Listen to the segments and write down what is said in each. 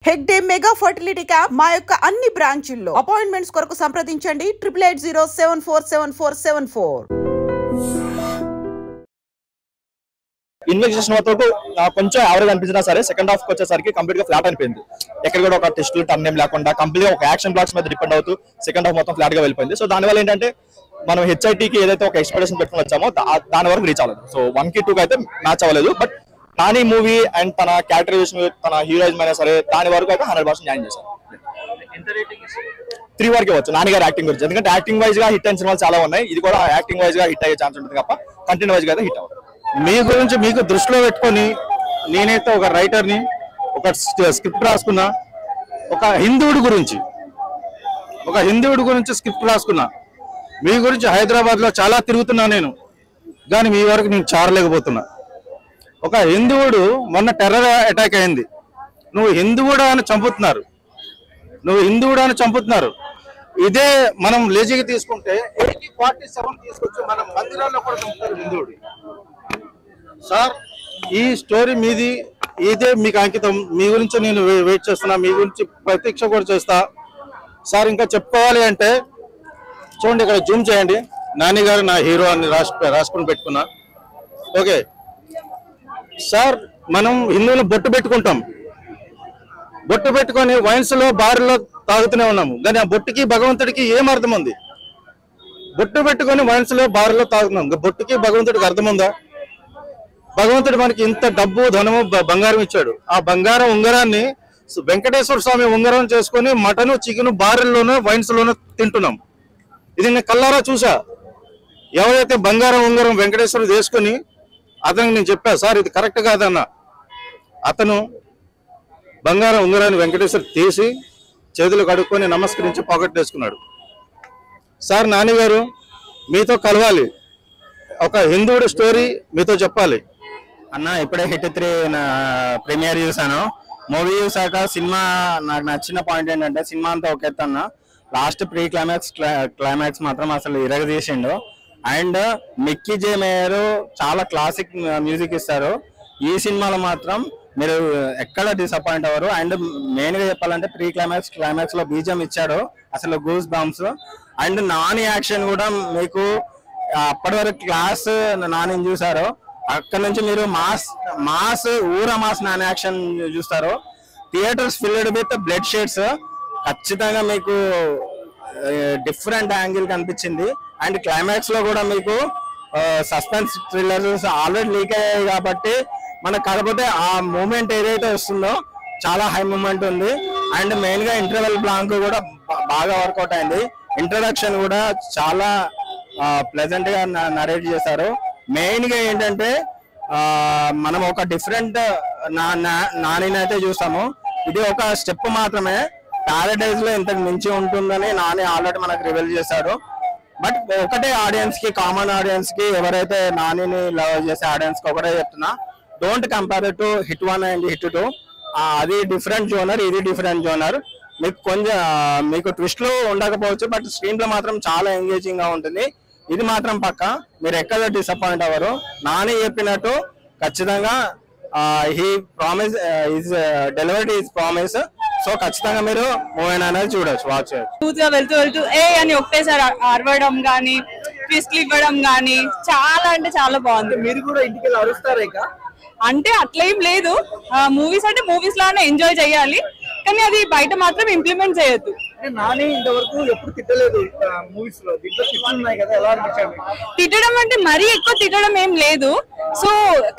Hegde mega fertility camp మా యొక్క అన్ని బ్రాంచుల్లో అపాయింట్మెంట్స్ కొరకు సంప్రదించండి 8880747474. ఇన్వెస్టిగేషన్ వరకు కొంచెం యావరేజ్ అనిపించినా సరే సెకండ్ హాఫ్ వచ్చేసరికి కంప్లీట్ గా ఫ్లాట్ అనిపోయింది. ఎక్కడ కూడా ఒక టెస్టులు టర్న్ ఏం లేకుండా కంప్లీట్ గా ఒక యాక్షన్ బ్లాక్స్ మీద డిపెండ్ అవుతూ సెకండ్ హాఫ్ మొత్తం ఫ్లాట్ గా వెళ్ళిపోయింది. సో దానివల్ల ఏంటంటే మనం హెచ్ఐటీకి ఏదైతే ఒక ఎక్స్పెక్టేషన్ పెట్టుకుని వచ్చామో దాని వరకు రీచ్ అవ్వలేదు. సో 1 కి 2 కి అయితే మ్యాచ్ అవ్వలేదు. బట్ నాని మూవీ అండ్ తన క్యారెక్టరైజేషన్ తన హీరోయిజం అయినా సరే దాని వరకు అయితే 100% న్యాయం చేశారు. 3 వరకు ఇవ్వచ్చు నాని గారి యాక్టింగ్ గురించి. ఎందుకంటే యాక్టింగ్ వైజ్ గా హిట్ అయిన సినిమాలు చాలా ఉన్నాయి. ఇది కూడా యాక్టింగ్ వైజ్ గా హిట్ అయ్యే ఛాన్స్ ఉంటుంది తప్ప కంటెంట్ వైజ్ గా అయితే హిట్ అవ్వదు. మీ గురించి మీకు దృష్టిలో పెట్టుకొని నేనైతే ఒక రైటర్ని, ఒక స్క్రిప్ట్ రాసుకున్నా. ఒక హిందువుడి గురించి స్క్రిప్ట్ రాసుకున్నా. మీ గురించి హైదరాబాద్ లో చాలా తిరుగుతున్నా నేను, కానీ మీ వరకు నేను చారలేకపోతున్నా. ఒక హిందువుడు మొన్న టెర్రర్ అటాక్ అయింది. నువ్వు హిందువుడు అని చంపుతున్నారు. ఇదే మనం లేజీగా తీసుకుంటే 47 తీసుకొచ్చి మనం మందిరాల్లో కూడా చంపుతారు హిందువుడు. సార్ ఈ స్టోరీ మీది, ఇదే మీకు అంకితం. మీ గురించి నేను వెయిట్ చేస్తున్నా, మీ గురించి ప్రతీక్ష కూడా చేస్తా. సార్ ఇంకా చెప్పుకోవాలి అంటే చూడండి, ఇక్కడ జూమ్ చేయండి. నాని గారు నా హీరో అని రాసుకుని పెట్టుకున్నా. ఓకే సార్, మనం హిందువులు బొట్టు పెట్టుకొని వైన్స్ లో బార్లో తాగుతూనే ఉన్నాము. కానీ ఆ బొట్టుకి భగవంతుడికి ఏం అర్థం ఉంది? బొట్టు పెట్టుకొని వైన్స్ లో బార్లో తాగుతున్నాం, బొట్టుకి భగవంతుడికి అర్థం ఉందా? భగవంతుడు మనకి ఇంత డబ్బు, ధనము, బంగారం ఇచ్చాడు. ఆ బంగారం ఉంగరాన్ని వెంకటేశ్వర స్వామి ఉంగరం చేసుకొని మటను, చికెను బార్లోనూ వైన్స్ లోనూ తింటున్నాం. ఇది నేను కల్లారా చూసా. ఎవరైతే బంగారం ఉంగరం వెంకటేశ్వరుడు వేసుకొని అతనికి నేను చెప్పా, సార్ ఇది కరెక్ట్ కాదన్న. అతను బంగారం ఉంగరాన్ని వెంకటేశ్వరు తీసి చేతులు కడుక్కొని నమస్కరించి పాకెట్ వేసుకున్నాడు. సార్ నాని గారు మీతో కలవాలి, ఒక హిందువుడి స్టోరీ మీతో చెప్పాలి అన్న. ఇప్పుడే హిట్ 3 ప్రీమియర్ చూసాను. మూవీ చూసాక సినిమా నాకు నచ్చిన పాయింట్ ఏంటంటే సినిమా అంతా ఒక ఎత్తు అన్న. లాస్ట్ ప్రీ క్లైమాక్స్ మాత్రం అసలు ఇరగదీసిండు. అండ్ మిక్కీ జే మేయర్ చాలా క్లాసిక్ మ్యూజిక్ ఇస్తారు. ఈ సినిమాలో మాత్రం మీరు ఎక్కడ డిసప్పాయింట్ అవ్వరు. అండ్ మెయిన్ గా చెప్పాలంటే ప్రీ క్లైమాక్స్ లో బీజం ఇచ్చాడు, అసలు goose bumps. And Nani action కూడా మీకు అప్పటి వరకు క్లాస్ నాని చూసారు, అక్కడ నుంచి మీరు మాస్ నాని యాక్షన్ చూస్తారు. Theatres filled with blood shades. ఖచ్చితంగా మీకు డిఫరెంట్ యాంగిల్ కనిపించింది. అండ్ క్లైమాక్స్ లో కూడా మీకు సస్పెన్స్ థ్రిల్లర్స్ ఆల్రెడీ లీక్ అయ్యాయి కాబట్టి మనకు, కాకపోతే ఆ మూమెంట్ ఏదైతే వస్తుందో చాలా హై మూమెంట్ ఉంది. అండ్ మెయిన్ గా ఇంటర్వెల్ బ్లాంక్ కూడా బాగా వర్కౌట్ అయింది. ఇంట్రడక్షన్ కూడా చాలా ప్లెజెంట్ గా నరేట్ చేశారు. మెయిన్ గా ఏంటంటే మనం ఒక డిఫరెంట్ నాని అయితే చూస్తాము. ఇది ఒక స్టెప్ మాత్రమే. ప్యారడైజ్ లో ఇంతకు మించి ఉంటుందని నాని ఆల్రెడీ మనకు రివీల్ చేశారు. బట్ ఒకటే ఆడియన్స్ కి, కామన్ ఆడియన్స్ కి, ఎవరైతే నానిని లవ్ చేసే ఆడియన్స్ కి ఒకటే చెప్తున్నా, don't compare to hit 1 and hit 2. అది డిఫరెంట్ జోనర్, ఇది డిఫరెంట్ జోనర్. మీకు కొంచెం మీకు ట్విస్ట్ లో ఉండకపోవచ్చు, బట్ స్క్రీన్ లో మాత్రం చాలా ఎంగేజింగ్ గా ఉంటుంది. ఇది మాత్రం పక్క, మీరు ఎక్కడ డిసప్పాయింట్ అవ్వరు. నాని చెప్పినట్టు ఖచ్చితంగా he promise is delivered is promise. So ఖచ్చితంగా మీరు మూవీ అనేది చూడొచ్చు, వాచ్ చేయొచ్చు. వెళ్తూ ఏ అని ఒకటేసారి అరవడం గానీ, ట్విస్ట్లు ఇవ్వడం గానీ చాలా అంటే చాలా బాగుంది. మీరు కూడా ఇంటికి అరుస్తారా? అంటే అట్లేం లేదు, మూవీస్ అంటే మూవీస్ లానే ఎంజాయ్ చేయాలి, కానీ అది బయట మాత్రం ఇంప్లిమెంట్ చేయొద్దు. నాని ఇంతవరకు ఎప్పుడు తిట్టలేదు మూవీస్ లో, దీంట్లో తిట్లు ఉన్నాయి కదా, ఎలా అనిపించారు? తిట్టడం అంటే మరీ ఎక్కువ తిట్టడం ఏం లేదు. సో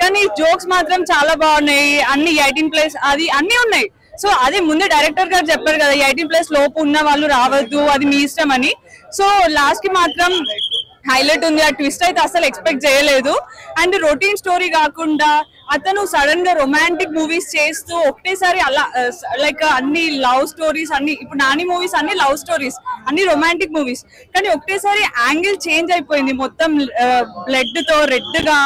కానీ జోక్స్ మాత్రం చాలా బాగున్నాయి. అన్ని 18+ అది అన్ని ఉన్నాయి. సో అదే ముందే డైరెక్టర్ గారు చెప్పారు కదా, 18+ లోపు ఉన్న వాళ్ళు రావద్దు, అది మీ ఇష్టం అని. సో లాస్ట్ కి మాత్రం హైలైట్ ఉంది. ఆ ట్విస్ట్ అయితే అసలు ఎక్స్పెక్ట్ చేయలేదు. అండ్ రొటీన్ స్టోరీ కాకుండా అతను సడన్ గా రొమాంటిక్ మూవీస్ చేస్తూ ఒకటేసారి అలా లైక్ అన్ని లవ్ స్టోరీస్, అన్ని ఇప్పుడు నాని మూవీస్ అన్ని లవ్ స్టోరీస్, అన్ని రొమాంటిక్ మూవీస్, కానీ ఒకటేసారి యాంగిల్ చేంజ్ అయిపోయింది. మొత్తం బ్లడ్ తో రెడ్ గా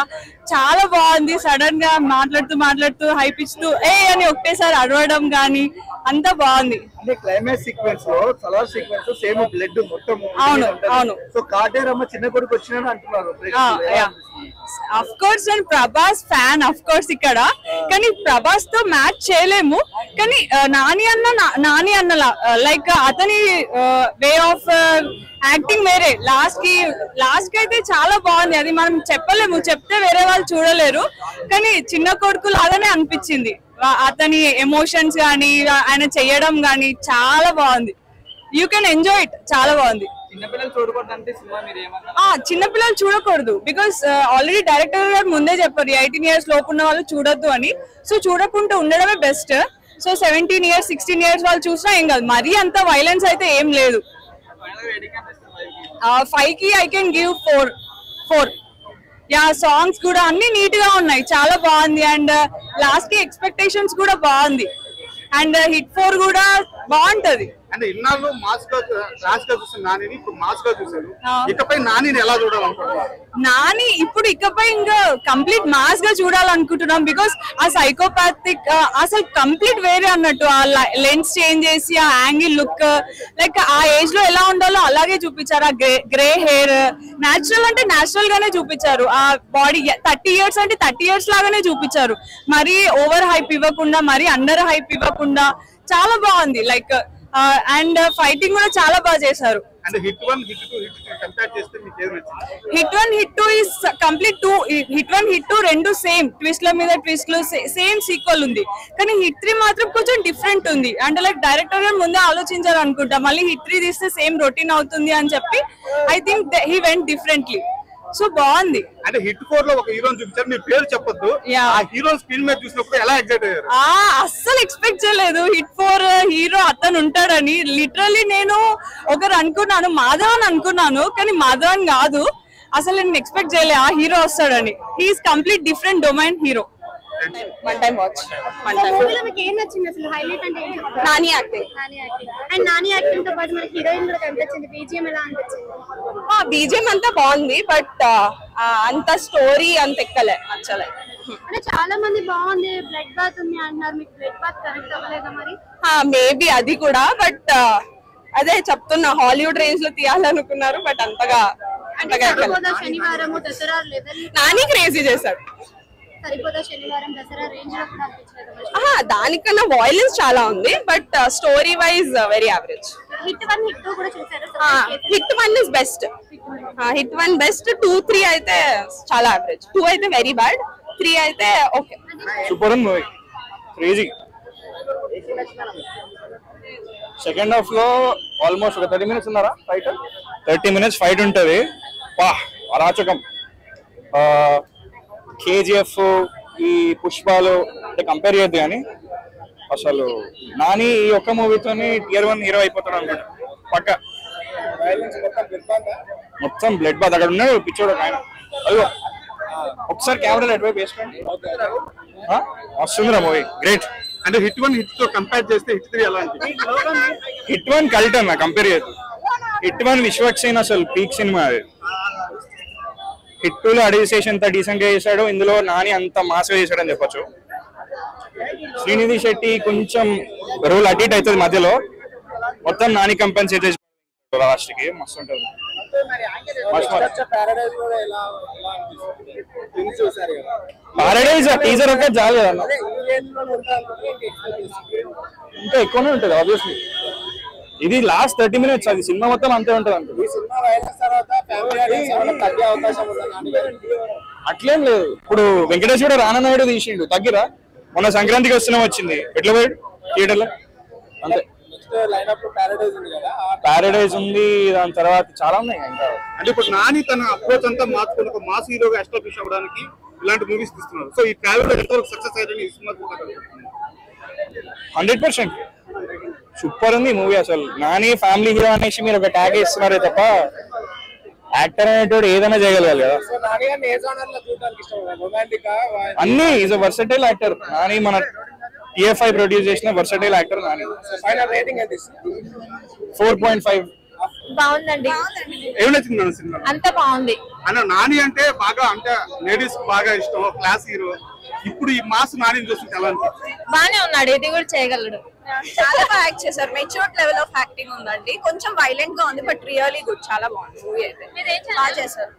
చాలా బాగుంది. సడన్ గా మాట్లాడుతూ హైప్ ఇస్తూ అని ఒకటేసారి అరవడం గానీ అంతా బాగుంది. అంటే క్లైమాక్స్ సీక్వెన్స్ లో సలార్ సీక్వెన్స్ సేమ్ బ్లడ్ మొత్తం. అవును. సో కాటేరమ్మ చిన్న కొడుకు వచ్చినాడు అంటున్నారు. అఫ్ కోర్స్ నేను ప్రభాస్ ఫ్యాన్ అఫ్ కోర్స్ ఇక్కడ, కానీ ప్రభాస్ తో మ్యాచ్ చేయలేము. కానీ నాని అన్న లైక్ అతని వే ఆఫ్ యాక్టింగ్ వేరే. లాస్ట్ కి అయితే చాలా బాగుంది. అది మనం చెప్పలేము, చెప్తే వేరే వాళ్ళు చూడలేరు. కానీ చిన్న కొడుకు లాగానే అనిపించింది. అతని ఎమోషన్స్ గానీ ఆయన చెయ్యడం గానీ చాలా బాగుంది. You can enjoy it. చాలా బాగుంది. చిన్నపిల్లలు చూడకూడదు బికాస్ ఆల్రెడీ డైరెక్టర్ గారు ముందే చెప్పారు 18 years లోపు ఉన్న వాళ్ళు చూడొద్దు అని. సో చూడకుండా ఉండడమే బెస్ట్. సో 17 years 16 years వాళ్ళు చూసినా ఏం కాదు. మరీ అంత వైలెన్స్ అయితే ఏం లేదు. 5 కి ఐ కెన్ గివ్ 4. సాంగ్స్ కూడా అన్ని నీట్ గా ఉన్నాయి, చాలా బాగుంది. అండ్ లాస్ట్ కి ఎక్స్పెక్టేషన్స్ కూడా బాగుంది. అండ్ హిట్ 4 కూడా బాగుంటది. అంటే ఇన్నాళ్ళు మాస్ గా చూసిన నానిని ఇప్పుడు మాస్ గా చూసారు. ఇకపై నానిని ఎలా చూడాలనుకుంటున్నారు? నాని ఇప్పుడు ఇకపై ఇంకా కంప్లీట్ మాస్ గా చూడాలనుకుంటున్నాం. బికాస్ ఆ సైకోపాథిక్ అసలు కంప్లీట్ వేరే అన్నట్టు. ఆ లెన్స్ చేంజ్ చేసి ఆ యాంగిల్ లుక్ లైక్ ఆ ఏజ్ లో ఎలా ఉండాలో అలాగే చూపించారు. ఆ గ్రే హెయిర్ నేచురల్ అంటే నేచురల్ గానే చూపించారు. ఆ బాడీ 30 years అంటే 30 years లాగానే చూపించారు. మరీ ఓవర్ హైప్ ఇవ్వకుండా, మరీ అండర్ హైప్ ఇవ్వకుండా చాలా బాగుంది. లైక్ అండ్ ఫైటింగ్ కూడా చాలా బాగా చేశారు. హిట్ 1 హిట్ 2 కంపేర్ చేస్తే మీకు ఏది నచ్చింది? Hit 1 hit 2 is complete 2. Hit 1 hit 2 రెండు సేమ్ ట్విస్ట్ల మీద ట్విస్ట్లు, సేమ్ సీక్వెల్ ఉంది. కానీ హిట్ 3 మాత్రం కొంచెం డిఫరెంట్ ఉంది. అంటే లైక్ డైరెక్టర్ గారు ముందే ఆలోచించారు అనుకుంటా, మళ్ళీ హిట్ 3 తీస్తే సేమ్ రొటీన్ అవుతుంది అని చెప్పి I think he went differently. So బాగుంది. అంటే హిట్ 4 లో ఒక హీరోని చూపించారు, మీ పేరు చెప్పొద్దు. ఆ హీరో స్క్రీన్ మీద చూసినప్పుడు ఎలా ఎగ్జైట్ అయ్యారు? అస్సలు ఎక్స్పెక్ట్ చేయలేదు హిట్ 4 హీరో అతను ఉంటాడని. లిటరల్లీ నేను ఒకరు అనుకున్నాను, మాధవన్ అనుకున్నాను, కానీ మాధవన్ కాదు. అసలు నేను ఎక్స్పెక్ట్ చేయలే ఆ హీరో వస్తాడని. He's complete different domain hero. One time watch. మీకు ఏం నచ్చింది అసలు? హైలైట్ అంటే Nani acting. And Nani acting తో పాటు మనకి హీరోయిన్ కూడా కనిపించింది. బీజిఎం ఎలా అనిపించింది? బీజిఎం అంతా బాగుంది, బట్ అంత స్టోరీ అంత ఎక్కలే, నచ్చలే. అంటే చాలా మంది బాగుంది, బ్లడ్ బాత్ ఉంది అంటున్నారు. మీకు బ్లడ్ బాత్ కరెక్ట్ అవ్వలేదా మరి? మేబీ అది కూడా, బట్ అదే చెప్తున్నా హాలీవుడ్ రేంజ్ లో తీయాలనుకున్నారు, బట్ అంతగా శనివారం దసరా లెవెల్ నాని క్రేజీ చేశాడు. సరిపోదా శనివారం దసరా రేంజ్ లో కూడా అనిపించలేదు? దానికన్నా వాయిలెన్స్ చాలా ఉంది, but story wise very average. Hit 1 hit 2 కూడా చూసారు. Hit 1 is best. Hit 1 best. 2 3 అయితే చాలా యావరేజ్. 2 అయితే వెరీ బ్యాడ్. 3 అయితే okay. Super movie, crazy. Second half లో ఆల్మోస్ట్ ఒక 30 minutes ఉన్నారా ఫైట్? 30 minutes ఫైట్ ఉంటది. అరాచకం. కేజీఎఫ్, ఈ పుష్పాలు అంటే కంపేర్ చేయద్దు, కానీ అసలు నాని ఈ ఒక్క మూవీతోని Tier 1 హీరో అయిపోతాడు అనుకుంటా పక్క. మొత్తం బ్లడ్ బాత్. అక్కడ ఉన్నాడు పిచ్చోడు ఆయన. అయ్యో ఒకసారి కెమెరా అటువైపు వేసుకోండి. వస్తుందిరా మూవీ, గ్రేట్. అంటే హిట్ 1 హిట్ 2 కంపేర్ చేస్తే హిట్ 3 ఎలా అనిపించింది? హిట్ 1 కల్ట్ అన్న, కంపేర్ చేయదు. హిట్ 1 విశ్వక్సేన్ అసలు పీక్ సినిమా. అది హిట్ 2 లో అడిగేసి ఎంత డీసెంట్ గా చేశాడు, ఇందులో నాని అంత మాస్ గా చేశాడని చెప్పొచ్చు. శ్రీనిధి శెట్టి కొంచెం రోల్ అటు ఇటు అవుతుంది మధ్యలో, మొత్తం నాని కంపెన్సేట్ లాస్ట్ కి మస్తు ఉంటుంది. పారడైజ్ టీజర్ ఒకే చాలు కదా, ఇంకా ఎక్కువనే ఉంటుంది ఆబ్వియస్లీ. ఇది లాస్ట్ 30 minutes, అది సినిమా మొత్తం అంతే ఉంటుంది అంట. అట్లేం లేదు. ఇప్పుడు వెంకటేష్ కూడా రానన్నాడు తీసిండు, తగ్గిరా. మొన్న సంక్రాంతికి వస్తున్నాం వచ్చింది, ఎట్లా పోయాడు థియేటర్ లో అంతే. పారడైజ్ ఉంది, దాని తర్వాత చాలా ఉన్నాయి ఇంకా. అంటే ఇప్పుడు నాని తన అప్రోచ్ అంతా మార్చుకుని ఒక మాస్ హీరోగా ఎస్టాబ్లిష్ అవ్వడానికి ఇలాంటి మూవీస్ తీస్తున్నారు. సో ఈ ట్రావెల్ లో ఎంతవరకు సక్సెస్ అయ్యారని 100% సూపర్ ఉంది మూవీ. అసలు నాని ఫ్యామిలీ హీరో అనేసి మీరు ఒక ట్యాగ్ ఇస్తున్నారే తప్ప యాక్టర్ అనేటోడు ఏదైనా చేయగలగాలి కదా. అన్ని is a versatile actor Nani. మన TFI ప్రొడ్యూస్ చేసిన వర్సటైల్ యాక్టర్ నాని. 4.5 బాగుందండి. ఏం నచ్చింది మేడం సినిమా? అంతా బాగుంది. అన్న నాని అంటే బాగా అంటే లేడీస్ బాగా ఇష్టం, క్లాస్ హీరో. ఇప్పుడు ఈ మాస్ నాని చూస్తుంటే ఎలా అనిపిస్తుంది? బానే ఉన్నాడు, ఇది కూడా చేయగలడు. చాలా బాగా యాక్ట్ చేశారు. మెచ్యూర్డ్ లెవెల్ ఆఫ్ యాక్టింగ్ ఉందండి. కొంచెం వైలెంట్ గా ఉంది బట్ రియల్లీ గుడ్. చాలా బాగుంది మూవీ అయితే. బాగా చేశారు.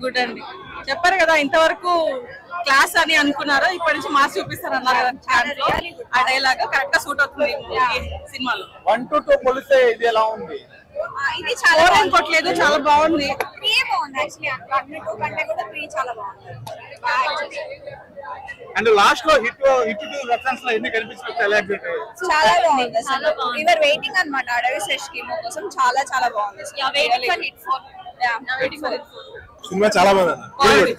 గుడ్ అండి. చెప్పారు కదా ఇంతవరకు క్లాస్ అని అనుకున్నారు, ఇప్పటి నుంచి మాస్ చూపిస్తారు అన్నారు కదా. ఆ డైలాగ్ కరెక్ట్ గా సూట్ అవుతుంది సినిమాలో. 1 to 2 పోలిస్తే ఇది ఎలా ఉంది? ఇది చాలా కొట్టలేదు, చాలా బాగుంది. 3 బాగుంది యాక్చువల్లీ. 1 2 కంటే కూడా 3 చాలా బాగుంది. అండ్ లాస్ట్ లో హిట్ టు రెఫరెన్స్ లో ఎన్ని కనిపిస్తుంది? చాలా బాగుంది అసలు. వి వర్ వెయిటింగ్ అన్నమాట అడవి శ్రేష్ కీమో కోసం. చాలా చాలా బాగుంది. సినిమా చాలా బాగుంది.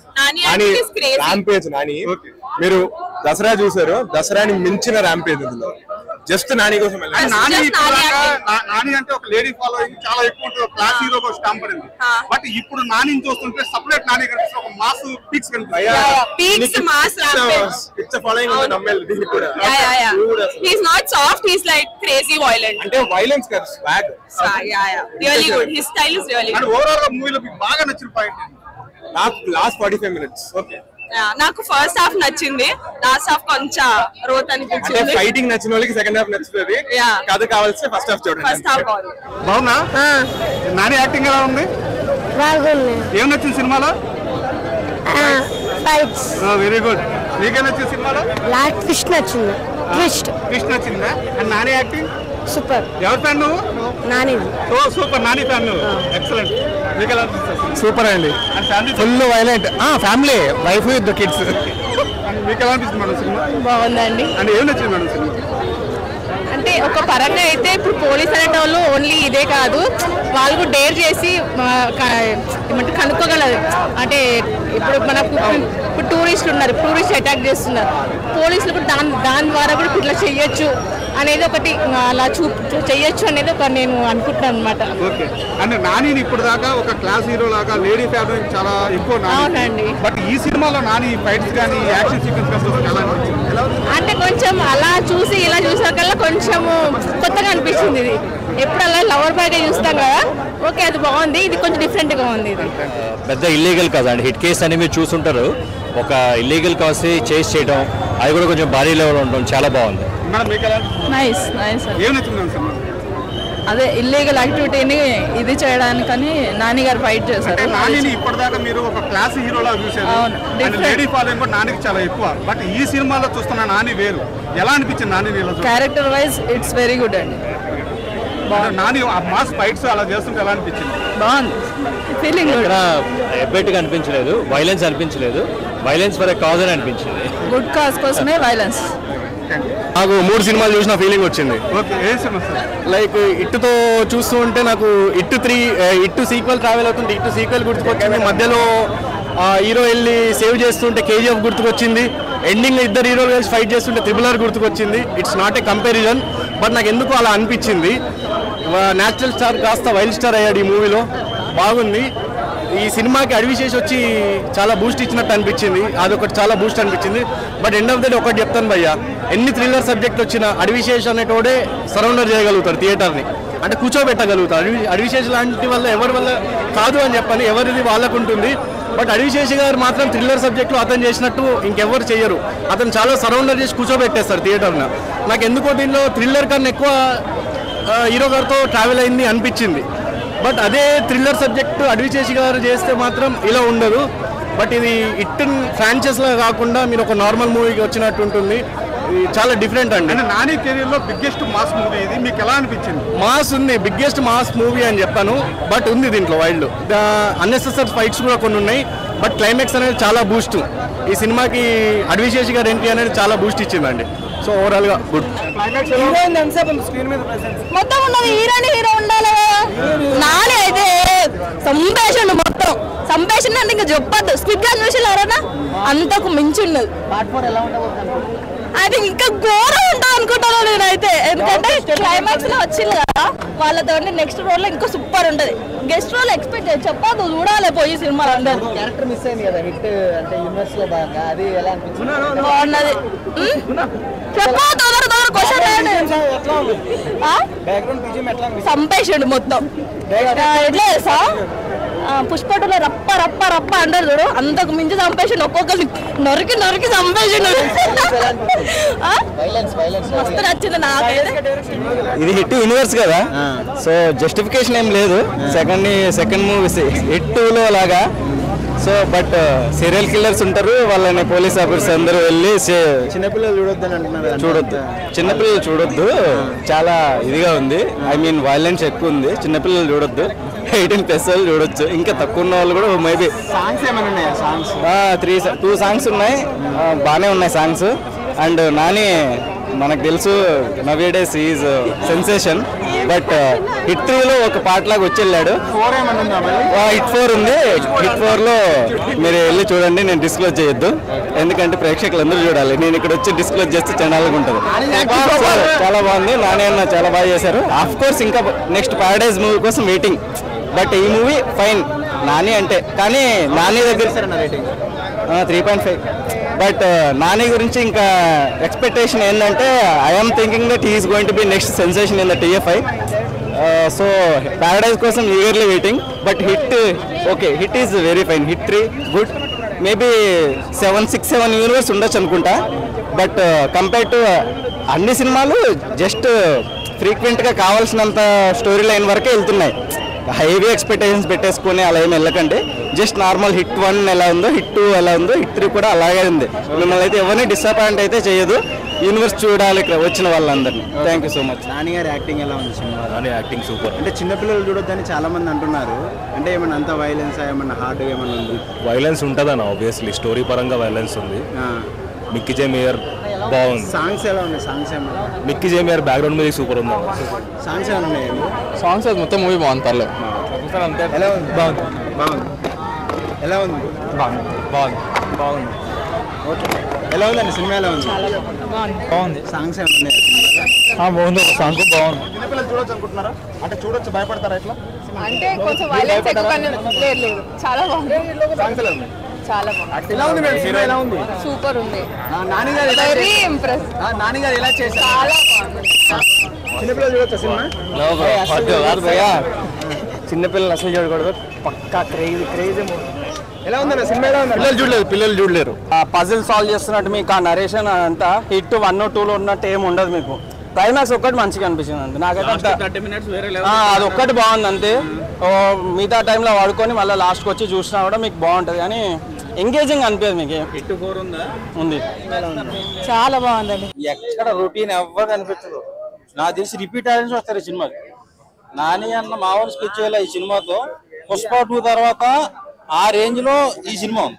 ర్యాంపేజ్ నాని. మీరు దసరా చూసారు, దసరాని మించిన ర్యాంపేజ్ ఇందులో. జస్ట్ నాని కోసం నాని అంటే ఒక లేడీ ఫాలోయింగ్ చాలా ఎక్కువ ఉంటుంది, క్లాస్ హీరో స్టాంప్ పడింది. బట్ ఇప్పుడు నాని చూస్తుంటే సపరేట్ నాని కనిపిస్తుంది, ఒక మాస్ పీక్స్ కనిపిస్తుంది. He's not soft, he's like crazy violent. అంటే వైలెన్స్ కాదు, swag. Really good. His style is really good. And overall గా మూవీలో మీకు బాగా నచ్చిన పాయింట్? నాకు లాస్ట్ 45 minutes. ఓకే. నాకు ఫస్ట్ హాఫ్ నచ్చింది, లాస్ట్ హాఫ్ కొంచెం రోత్ అనిపించింది. అంటే ఫైటింగ్ నచ్చిన వాళ్ళకి సెకండ్ హాఫ్ నచ్చుతుంది, కథ కావాల్సి ఫస్ట్ హాఫ్ చూడండి. ఫస్ట్ హాఫ్ బాగుంది. బాగున్నా? నాని యాక్టింగ్ ఎలా ఉంది? బాగుంది. ఏం నచ్చింది సినిమాలో? ఫైట్స్. Very good. నీకేం నచ్చింది సినిమాలో? లాస్ట్ ట్విస్ట్ నచ్చింది. ట్విస్ట్ నచ్చిందా? And Nani acting super. ఎవరి ఫ్యాన్ నువ్వు? నాని. ఓ సూపర్, నాని ఫ్యాన్ నువ్వు. ఎక్సలెంట్. మీకు ఎలా అనిపిస్తుంది? సూపర్ అండి. And family full violent. Family, wife with kids. And మీకు ఎలా అనిపిస్తుంది మేడం సినిమా? బాగుందండి. అండ్ ఏం నచ్చింది మేడం సినిమా? అంటే ఒక పరంగా అయితే ఇప్పుడు పోలీస్ అనేటోళ్ళు ఓన్లీ ఇదే కాదు, వాళ్ళు కూడా డేర్ చేసి ఏమంటే కనుక్కోగలరు. అంటే ఇప్పుడు మనకు ఇప్పుడు టూరిస్టులు ఉన్నారు, టూరిస్ట్ అటాక్ చేస్తున్నారు, పోలీసులు కూడా దాని ద్వారా కూడా ఇట్లా చెయ్యొచ్చు అనేది ఒకటి, అలా చెయ్యొచ్చు అనేది ఒక నేను అనుకుంటున్నాను అనమాట. ఓకే. అంటే నాని ఇప్పుడు దాకా ఒక క్లాస్ హీరో లాగా లేడీ ఫ్యామిలీ చాలా ఎక్కువ. అవునండి. బట్ ఈ సినిమాలో నాని ఫైట్స్ కానీ యాక్షన్ సీక్వెన్స్ ఎలా అనిపించింది? అంటే కొంచెం అలా చూసి ఇలా చూసాకల్లా కొంచెము కొత్తగా అనిపించింది. ఇది ఎప్పుడు అలా లవర్ బాయ్ గా చూస్తాం కదా, ఓకే అది బాగుంది, ఇది కొంచెం డిఫరెంట్ గా ఉంది. ఇది పెద్ద ఇల్లీగల్ కదండి, హిట్ కేసు అని మీరు చూసుంటారు. ఒక ఇల్లీగల్ కాసి చేస్ చేయడం, అది కూడా కొంచెం భారీ లెవెల్ ఉండడం చాలా బాగుంది. నైస్. ఏం నచ్చింది సినిమా? అదే ఇల్లీగల్ యాక్టివిటీని ఇది చేయడానికని నాని గారు ఫైట్ చేశారు. నానిని ఇప్పటిదాకా మీరు ఒక క్లాస్ హీరోలా చూసారు, లేడీ ఫాలోయింగ్ కూడా నానికి చాలా ఎక్కువ. బట్ ఈ సినిమాలో చూస్తున్న నాని వేరు. ఎలా అనిపించింది Nani? Character wise it's very good అండి. నాని ఆ మాస్ ఫైట్స్ అలా చేస్తుంటే ఎలా అనిపించింది? బాగుంది. ఫీలింగ్ ఇక్కడ ఎబ్బెట్టుగా అనిపించలేదు, వైలెన్స్ అనిపించలేదు, వైలెన్స్ ఫర్ ఎ కాజ్ అని అనిపించింది. గుడ్ కాజ్ కోసమే వైలెన్స్. నాకు 3 సినిమాలు చూసిన ఫీలింగ్ వచ్చింది. లైక్ ఇట్టుతో చూస్తూ ఉంటే నాకు ఇట్టు సీక్వెల్ ట్రావెల్ అవుతుంది, ఇట్టు సీక్వెల్ గుర్తుకొచ్చింది, మధ్యలో హీరో వెళ్ళి సేవ్ చేస్తుంటే కేజీఎఫ్ గుర్తుకొచ్చింది, ఎండింగ్ ఇద్దరు హీరోలు కలిసి ఫైట్ చేస్తుంటే RRR గుర్తుకొచ్చింది. It's not a comparison, but నాకు ఎందుకు అలా అనిపించింది. నేచురల్ స్టార్ కాస్త వైల్డ్ స్టార్ అయ్యాడు ఈ మూవీలో. బాగుంది. ఈ సినిమాకి అడివిశేష్ వచ్చి చాలా బూస్ట్ ఇచ్చినట్టు అనిపించింది, అదొకటి చాలా బూస్ట్ అనిపించింది. But end of the day ఒకటి చెప్తాను భయ్యా, ఎన్ని థ్రిల్లర్ సబ్జెక్ట్ వచ్చినా అడివిశేష్ అనేటోడే సరౌండర్ చేయగలుగుతారు థియేటర్ని, అంటే కూర్చోబెట్టగలుగుతారు. అడివిశేష్ లాంటి వల్ల ఎవరి వల్ల కాదు అని చెప్పని, ఎవరిది వాళ్ళకు ఉంటుంది. బట్ అడివిశేష్ గారు మాత్రం థ్రిల్లర్ సబ్జెక్ట్లో అతను చేసినట్టు ఇంకెవ్వరు చేయరు. అతను చాలా సరౌండర్ చేసి కూర్చోబెట్టేస్తారు థియేటర్ని. నాకు ఎందుకో దీనిలో థ్రిల్లర్ కన్నా ఎక్కువ హీరో గారితో ట్రావెల్ అయింది అనిపించింది. బట్ అదే థ్రిల్లర్ సబ్జెక్టు అడివిశేష్ గారు చేస్తే మాత్రం ఇలా ఉండదు. బట్ ఇది ఇట్టన్ ఫ్రాంచైజ్లా కాకుండా మీరు ఒక నార్మల్ మూవీకి వచ్చినట్టు ఉంటుంది. ఇది చాలా డిఫరెంట్ అండి. నాని కెరీర్ లో బిగ్గెస్ట్ మాస్ మూవీ ఇది, మీకు ఎలా అనిపించింది? మాస్ ఉంది, బిగ్గెస్ట్ మాస్ మూవీ అని చెప్పాను. బట్ ఉంది దీంట్లో వైల్డ్ అన్నెసెసరీ ఫైట్స్ కూడా కొన్ని ఉన్నాయి. బట్ క్లైమాక్స్ అనేది చాలా బూస్ట్. ఈ సినిమాకి అడివిశేష్ గారు ఎంట్రీ అనేది చాలా బూస్ట్ ఇచ్చిందండి. సో ఓవరాల్ గా గుడ్. మొత్తం ఉన్నది హీరో ఉండాలి. నాని అయితే సంభాషణ మొత్తం సంభాషణ అంటే ఇంకా చెప్పద్దు. స్క్విడ్ గా చూసి ఎవరన్నా అంతకు మించి ఉన్నది. అది ఇంకా ఘోరం ఉంటుంది అనుకుంటాను నేనైతే. ఎందుకంటే క్లైమాక్స్ లో వచ్చింది కదా వాళ్ళతో, నెక్స్ట్ రోల్ లో ఇంకా సూపర్ ఉంటది. గెస్ట్ రోల్ ఎక్స్పెక్ట్ చేసి చెప్పదు, చూడాలి పోయి సినిమాలో అందరు. క్యారెక్టర్ మిస్ అయింది కదా హిట్ అంటే యూనివర్స్ లో భాగంగా, అది ఎలా అనిపించింది? బాగున్నది. చెప్పు తొందర క్వశ్చన్ సంపేషండు మొత్తం ఎట్లా తెలుసా పుష్పటలో రప్ప రప్ప రప్ప అంటారు చూడు అంతకు మించి చంపేసిండు ఒక్కొక్కరిని నరికి నరికి చంపేసిండు మస్తు నచ్చింది నాకైతే ఇది హిట్ యూనివర్స్ కదా సో జస్టిఫికేషన్ ఏం లేదు సెకండ్ మూవీ హిట్ 2లో లాగా సో బట్ సీరియల్ కిల్లర్స్ ఉంటారు వాళ్ళని పోలీస్ ఆఫీసర్స్ అందరూ వెళ్ళి చిన్నపిల్లలు చూడొద్దని అంటున్నారు చూడొద్దు చిన్నపిల్లలు చూడొద్దు చాలా ఇదిగా ఉంది ఐ మీన్ వైలెన్స్ ఎక్కువ ఉంది చిన్నపిల్లలు చూడొద్దు 18+ వాళ్ళు చూడొచ్చు ఇంకా తక్కువ ఉన్న వాళ్ళు కూడా మేబీ సాంగ్స్ ఏమైనా ఉన్నాయా సాంగ్స్ 2 సాంగ్స్ ఉన్నాయి బాగానే ఉన్నాయి సాంగ్స్ అండ్ నాని మనకు తెలుసు nowadays is sensation but hit 3లో ఒక పాట లాగా వచ్చి వెళ్ళాడు హిట్ 4 ఉంది హిట్ 4లో మీరు వెళ్ళి చూడండి నేను డిస్క్లోజ్ చేయొద్దు ఎందుకంటే ప్రేక్షకులు అందరూ చూడాలి నేను ఇక్కడ వచ్చి డిస్క్లోజ్ చేస్తే చండాలంగా ఉంటుంది చాలా బాగుంది నాని అన్న చాలా బాగా చేశారు ఆఫ్ కోర్స్ ఇంకా నెక్స్ట్ పారడైజ్ మూవీ కోసం వెయిటింగ్ బట్ ఈ మూవీ ఫైన్ నాని అంటే కానీ నాని దగ్గర 3.5 బట్ నాని గురించి ఇంకా ఎక్స్పెక్టేషన్ ఏంటంటే I'm thinking that he's going to be next sensation in the TFI so Paradise కోసం eagerly waiting but hit okay hit is very fine hit 3 good maybe 6-7 universe ఉండొచ్చు అనుకుంటా but compare to అన్ని సినిమాలు just ఫ్రీక్వెంట్గా కావాల్సినంత story line వరకే వెళ్తున్నాయి heavy expectations పెట్టేసుకొని అలా ఏమి వెళ్ళకండి జస్ట్ నార్మల్ హిట్ 1 ఎలా ఉందో హిట్ 2 ఎలా ఉందో హిట్ 3 కూడా అలాగే ఉంది మిమ్మల్ని అయితే ఎవరిని డిసప్పాయింట్ అయితే చేయదు యూనివర్స్ చూడాలి ఇక్కడ వచ్చిన వాళ్ళందరినీ thank you so much Nani గారి యాక్టింగ్ ఎలా ఉంది సినిమా నాని యాక్టింగ్ సూపర్ అంటే చిన్నపిల్లలు చూడొద్దని చాలా మంది అంటున్నారు అంటే ఏమన్నా అంత వైలెన్స్ ఏమన్నా హార్డ్ ఏమన్నా ఉంది వైలెన్స్ ఉంటుందన్న ఆబ్వియస్లీ స్టోరీ పరంగా వైలెన్స్ ఉంది మిక్కీ జే మేయర్ బాగుంది సాంగ్స్ ఎలా ఉన్నాయి సాంగ్స్ ఏమన్నా మిక్కీ జే మేయర్ బ్యాక్గ్రౌండ్ మ్యూజిక్ సూపర్ ఉంది సాంగ్స్ ఏమైనా ఉన్నాయి సాంగ్స్ మొత్తం మూవీ బాగుంది పర్లేదు ఎలా ఉంది బాగుంది బాగుంది ఎలా ఉంది బాగుంది బాగుంది ఓకే ఎలా ఉందండి సినిమా ఎలా ఉంది బాగుంది సాంగ్స్ ఏమైనా ఉన్నాయి బాగుంది ఒక సాంగ్ బాగుంది చిన్నపిల్లలు చూడొచ్చు అనుకుంటున్నారా అంటే చూడొచ్చు భయపడతారా ఇట్లా అంటే కొంచెం వైలెన్స్ ఎక్కువ లేదు చాలా బాగుంది సాంగ్స్ ఎలా ఉన్నాయి చాలా బాగుంది ఎలా ఉంది మేడం సినిమా ఎలా ఉంది సూపర్ ఉంది నాని గారు ఎలా వెరీ ఇంప్రెస్ నాని గారు ఎలా చేశారు చాలా బాగుంది చిన్నపిల్లలు చూడొచ్చా సినిమా చిన్నపిల్లలు అసలు చూడకూడదు పక్కా క్రేజీ ఎలా ఉందన్న సినిమా ఎలా ఉంది పిల్లలు చూడలేరు పజిల్ సాల్వ్ చేస్తున్నట్టు మీకు ఆ నరేషన్ అంతా హిట్ 1 or 2లో ఉన్నట్టు ఏమి ఉండదు మీకు క్లైమాక్స్ ఒక్కటి మంచిగా అనిపించింది అంతే నాకైతే అది ఒక్కటి బాగుంది అంతే మిగతా టైంలో వాడుకొని మళ్ళీ లాస్ట్కి వచ్చి చూసినా కూడా మీకు బాగుంటుంది కానీ ఎంగేజింగ్ అనిపించదు మీకు హిట్ 4 ఉందా ఉంది చాలా బాగుందండి ఎక్కడ రొటీన్ ఎవ్వరు అనిపించదు నాకు తెలిసి రిపీట్ ఆడియన్స్ వస్తారు ఈ సినిమాకి నాని అన్న మామూలు స్కెచ్ ఈ సినిమాతో పుష్ప 2 తర్వాత ఆ రేంజ్ లో ఈ సినిమా ఉంది